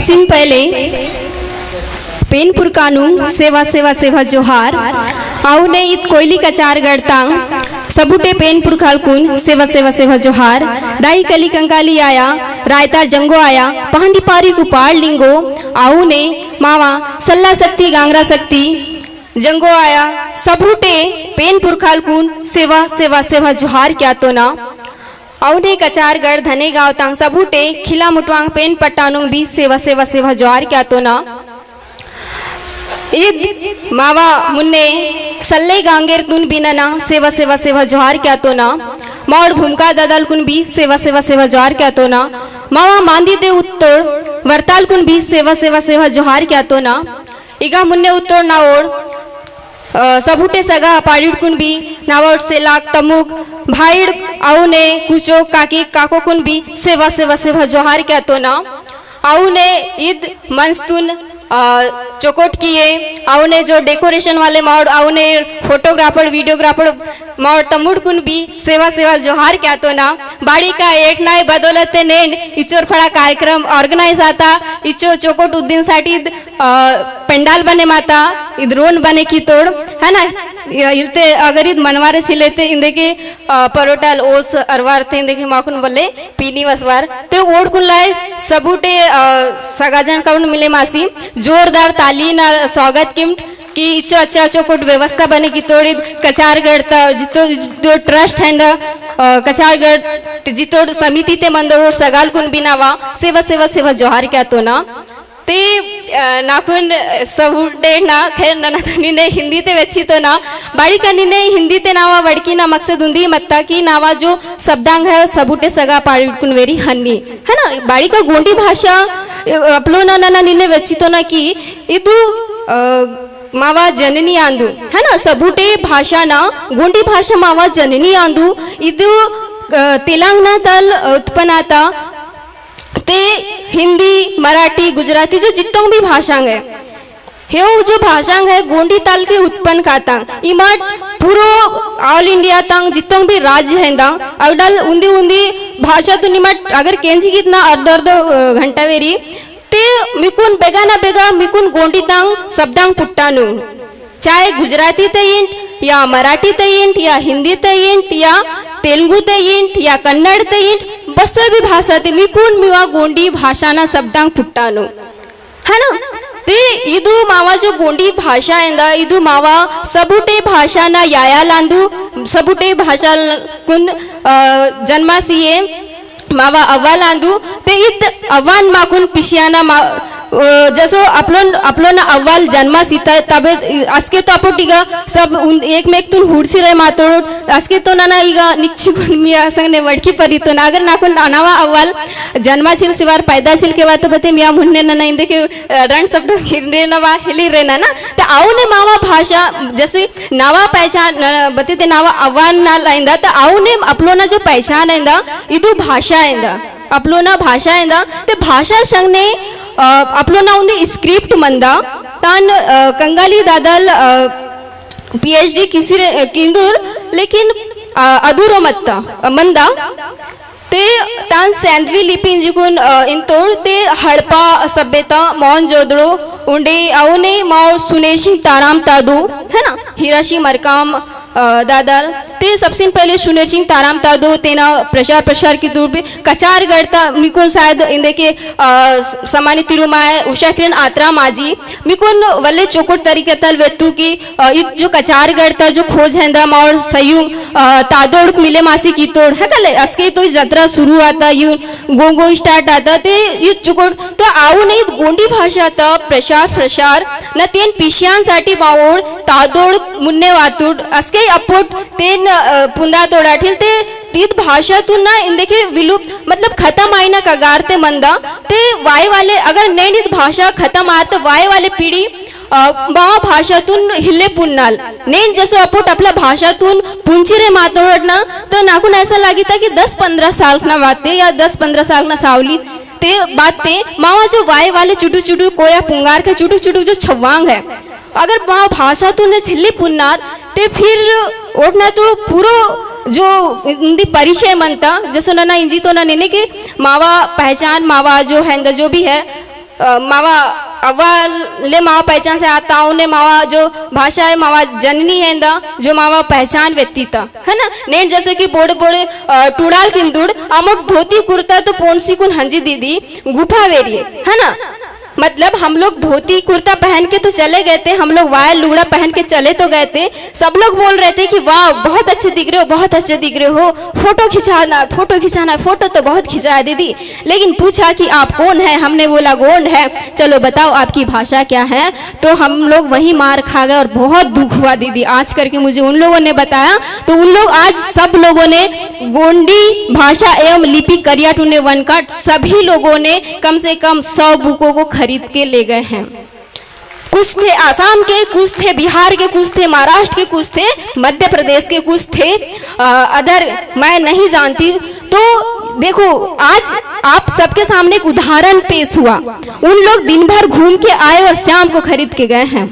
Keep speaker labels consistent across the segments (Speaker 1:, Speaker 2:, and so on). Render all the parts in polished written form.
Speaker 1: सबसे पहले पेनपुर कानून सेवा सेवा सेवा जोहार आवने इत कोयली कचार गड़तांग सबुटे पेनपुर खालकुन सेवा सेवा सेवा जोहार दाई कली कंकाली आया रायतार जंगो आया पहंदी पारी कुपाड़ लिंगो आवने मावा सल्ला सकती गांगरा सकती जंगो आया सबुटे पेनपुर खालकुन सेवा सेवा सेवा जोहार क्या तो ना औने कचारगढ़ धने गाँव तांग सबूटे खिला मुटवांग पेन पट्टानुंग भी सेवा सेवा सेवा जोहार क्या तो ना ईद मावा मुन्ने सल्ले गांगेर तुन बिना सेवा सेवा सेवा जोहार क्या तो ना माउड़ भूमका ददल कुन भी सेवा सेवा सेवा जोहार क्या तो ना मावा मांदी दे उत्तोड़ वर्ताल कुन भी सेवा सेवा सेवा जोहार क्या तो ना इगा मुन्ने उत्तोड़ ना ओड़ सबुटे सगा पाड़ीड़ कुन भी नावड़ से लाख तमुक भाईड़ आउने कुचो काकी काको कुन भी सेवा सेवा सेवा जोहार क्या तो ना आउने ईद मंस्तुन चौकोट किए आउने जो डेकोरेशन वाले माउड आउने फोटोग्राफर वीडियोग्राफर माउड तमुड़ कुन भी सेवा सेवा जोहार क्या तो ना बाड़ी का एक नाय बदौलते नेन इचोर फड़ा कार्यक्रम ऑर्गेनाइज आता इचो चौकोट उद्दीन साठी पंडाल बने माता इद रोन बने की तोड़ है ना इलते अगर इद मनवारे सिलेते इंदे के परोटाल ओस अरवार थे इंदे के माकुन बोले पीनी वसवार ते ओड़ कुन लाए सबूटे सगाजन काउन मिले मासी जोरदार ताली ना स्वागत किम कि इच्चो अच्छा चौकोट व्यवस्था बने की तोड़ी कचारगढ़ जितो जो ट्रस्ट है ना कचारगढ़ जितो समिति ते मंदोर सगाल कुन बिनावा सेवा सेवा सेवा जोहार क्या तो ना ते नाकुन सबुटे ना खैर ननाथनी ने हिंदी ते वेची तो ना बाड़ी कनी ने हिंदी ते नावा वड़की ना मकसद उंदी मत्ता की नावा जो शब्दांग है सबुटे सगा पाड़ी कुन वेरी हन्नी है ना बाड़ी का गोंडी भाषा अपलो ना निने वेची तो ना की इदु मावा जननी आंदू है ना सबुटे भाषा ना गोंडी भाषा मावा जननी आंदू इदु तेलंगाना तल उत्पन्न आता ते हिंदी मराठी गुजराती जो जितों भी भाषांग है हे जो भाषांग है गोंडी ताल के उत्पन्न खाता इमाट पूरो ऑल इंडिया तंग जितों भी राज्य है दा अगडल उंदी उंदी भाषा तो निमट अगर केंजी कितना अर्ध घंटा वेरी ते मिकुन बेगा ना बेगा मिकुन गोंडी तंग शब्दांग पुट्टानु चाहे गुजराती तयिंट या मराठी तयिंट या हिंदी तयिंट या तेलुगु तयिंट या कन्नड़ तयिंट बस भी भाषा ते मिकुन मिवा गोंडी भाषा ना शब्दांग पुट्टानु है ना ते इदु मावा जो गोंडी भाषा है इदु मावा सबुटे भाषा ना याया लांदू सबुटे भाषा कुन जन्मासीए मावा अव्वा लांदू ते इत अव्वान माकुन पिशियाना जसो अपलोन अव्वाल जन्मा सीता तबे अस्के तो अपोटिगा सब एक में एक तुन हुडसी रहे मातोड़ अस्के तो ना इगा निच्ची गुणमिया संगने वड़की परी तो ना अगर नाकुन अनावा अव्वाल जन्मा छिल सिवार पैदा छिल के बाद तो बते मिया मुन्ने ना इंदे के रण शब्द हिरने नवा हिली रहना ना तो आओ ने मावा भाषा जैसे नावा पहचान बते ते नावा अव्वान ना लाइंदा तो आओ ने अपलोना जो पहचान है इदु भाषा है अपलोना भाषा है ते भाषा संग ने अपलोना उन्हें स्क्रिप्ट मंदा तान कंगाली दादल पीएचडी किसी किंदूर लेकिन अधूरो मत्ता मंदा ते तान सैंधवी लिपि जिकुन इंतोड़ ते हड़पा सभ्यता मौन जोदड़ो उंडे आवने माओ सुनेशिंग ताराम तादू है ना हिराशी मरकाम दादल ते सबसे पहले सुनेर सिंह ताराम तादो तेना प्रचार की दूर पे कचार गढ़ता मिकुन शायद इंदे के सामान्य तिरुमाय उषा किरण आत्रा माजी मिकुन वल्ले चौकोट तरीके तल वेतु की जो कचार गढ़ता जो खोज है दा और सयुंग तादोड़ मिले मासी की तोड़ है कल अस्के तो जत्रा शुरू आता यू गोंगो स्टार्ट आता ते ये चौकोट तो आओ नहीं गोंडी भाषा ता प्रचार न तेन पिशियान साठी बावोड तादोड़ मुन्ने वातुड अस्के अपोट तेन पुंदा तोड़ा ठेल ते तीत भाषातून ना इंदे विलुप्त मतलब खत्म आई ना कगारते मंदा ते वाय वाले अगर नैनित भाषा खत्म आत वाय वाले पीढ़ी बा भाषातून हिले पुन्नाल नेन जसो अपोट आपल्या भाषातून पुंचिरे मातोडना तो नाकुन ऐसा लागी था कि 10-15 साल ना बाते या 10-15 साल ना सावली ते बाते मावा जो वाय वाले चुटू कोया पुंगार के चुटू जो छवांग है अगर वहाँ भाषा तो ने छिल्ली पुन्नार ते फिर ओटना तो पूरो जो हिंदी परिचय मनता जैसे ना इंजी तो ना नेने के मावा पहचान मावा जो है जो भी है मावा अव्वल ले मावा पहचान से आता उन्हें मावा जो भाषा है मावा जननी है इंदा जो मावा पहचान व्यक्ति था है ना। नेट जैसे कि बोड़े बोड़े टूड़ाल किंदुड़ अमुक धोती कुर्ता तो पोंसी कुन हंजी दीदी गुफा वेरिए है ना। मतलब हम लोग धोती कुर्ता पहन के तो चले गए थे, हम लोग वायल लुगड़ा पहन के चले तो गए थे, सब लोग बोल रहे थे कि वाह बहुत अच्छे दिख रहे हो, बहुत अच्छे दिख रहे हो, फोटो खिंचाना फोटो खिंचाना। फोटो तो बहुत खिंचाया दीदी, लेकिन पूछा कि आप कौन है, हमने बोला गोंड है। चलो बताओ आपकी भाषा क्या है, तो हम लोग वही मार खा गए और बहुत दुख हुआ दीदी। आज करके मुझे उन लोगों ने बताया तो उन लोग आज सब लोगों ने गोंडी भाषा एवं लिपि करिया टूने वन का सभी लोगों ने कम से कम 100 बुकों को खरीद के ले गए हैं। कुछ थे आसाम के, कुछ थे बिहार के, कुछ थे महाराष्ट्र के, कुछ थे मध्य प्रदेश के, कुछ थे अदर मैं नहीं जानती। तो देखो आज आप सबके सामने एक उदाहरण पेश हुआ। उन लोग दिन भर घूम के आए और शाम को खरीद के गए हैं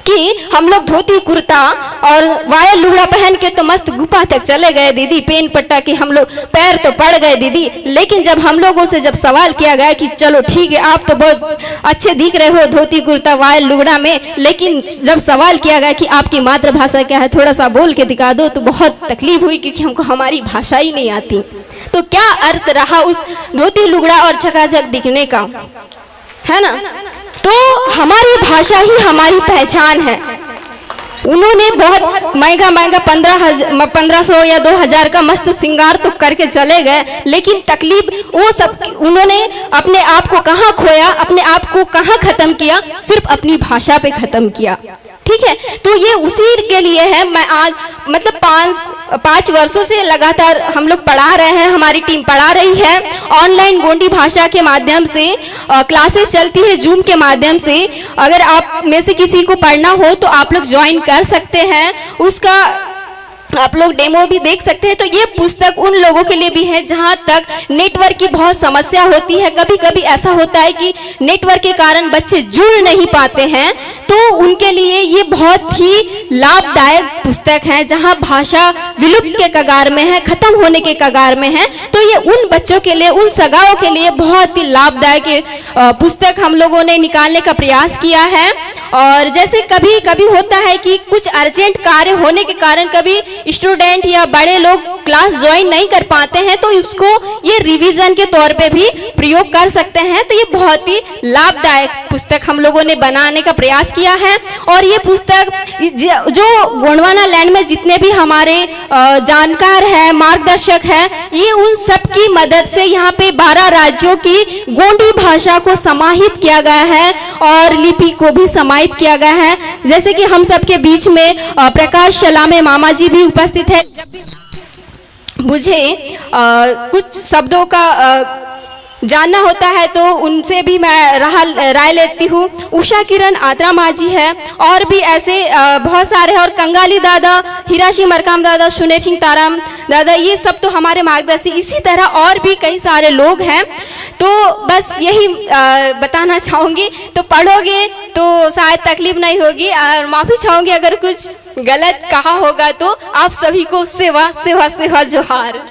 Speaker 1: कि हम लोग धोती कुर्ता और वायल लुगड़ा पहन के तो मस्त गुफा तक चले गए दीदी, पेन पट्टा के हम लोग पैर तो पड़ गए दीदी। लेकिन जब हम लोगों से जब सवाल किया गया कि चलो ठीक है आप तो बहुत अच्छे दिख रहे हो धोती कुर्ता वायल लुगड़ा में, लेकिन जब सवाल किया गया कि आपकी मातृभाषा क्या है थोड़ा सा बोल के दिखा दो, तो बहुत तकलीफ हुई क्योंकि हमको हमारी भाषा ही नहीं आती। तो क्या अर्थ रहा उस धोती लुगड़ा और झकाझक दिखने का, है ना। तो हमारी भाषा ही हमारी पहचान है। उन्होंने बहुत महंगा महंगा 1500 या 2000 का मस्त श्रृंगार तो करके चले गए, लेकिन तकलीफ वो सब उन्होंने अपने आप को कहाँ खोया, अपने आप को कहाँ खत्म किया, सिर्फ अपनी भाषा पे खत्म किया। ठीक है, तो ये उसी के लिए है। मैं आज मतलब 5 वर्षों से लगातार हम लोग पढ़ा रहे हैं, हमारी टीम पढ़ा रही है ऑनलाइन गोंडी भाषा के माध्यम से, क्लासेस चलती है जूम के माध्यम से। अगर आप में से किसी को पढ़ना हो तो आप लोग ज्वाइन कर सकते हैं, उसका आप लोग डेमो भी देख सकते हैं। तो ये पुस्तक उन लोगों के लिए भी है जहां तक नेटवर्क की बहुत समस्या होती है। कभी कभी ऐसा होता है कि नेटवर्क के कारण बच्चे जुड़ नहीं पाते हैं, तो उनके लिए ये बहुत ही लाभदायक पुस्तक है। जहां भाषा विलुप्त के कगार में है, खत्म होने के कगार में है, तो ये उन बच्चों के लिए, उन सगाओं के लिए बहुत ही लाभदायक पुस्तक हम लोगों ने निकालने का प्रयास किया है। और जैसे कभी कभी होता है कि कुछ अर्जेंट कार्य होने के कारण कभी स्टूडेंट या बड़े लोग क्लास ज्वाइन नहीं कर पाते हैं, तो इसको ये रिवीजन के तौर पे भी प्रयोग कर सकते हैं। तो ये बहुत ही लाभदायक पुस्तक हम लोगों ने बनाने का प्रयास किया है। और ये पुस्तक जो गोंडवाना लैंड में जितने भी हमारे जानकार है, मार्गदर्शक है, ये उन सब की मदद से यहाँ पे 12 राज्यों की गोंडी भाषा को समाहित किया गया है और लिपि को भी समाहित किया गया है। जैसे कि हम सबके बीच में प्रकाश शलामे मामा जी भी उपस्थित है। मुझे कुछ शब्दों का जानना होता है तो उनसे भी मैं राय लेती हूँ। उषा किरण आत्रा माजी है और भी ऐसे बहुत सारे हैं, और कंगाली दादा, हिराशी मरकाम दादा, सुनेर सिंह ताराम दादा, ये सब तो हमारे मार्गदर्शी। इसी तरह और भी कई सारे लोग हैं। तो बस यही बताना चाहूँगी। तो पढ़ोगे तो शायद तकलीफ नहीं होगी, और माफ़ी चाहूँगी अगर कुछ गलत कहा होगा तो। आप सभी को सेवा सेवा सेवा जोहार।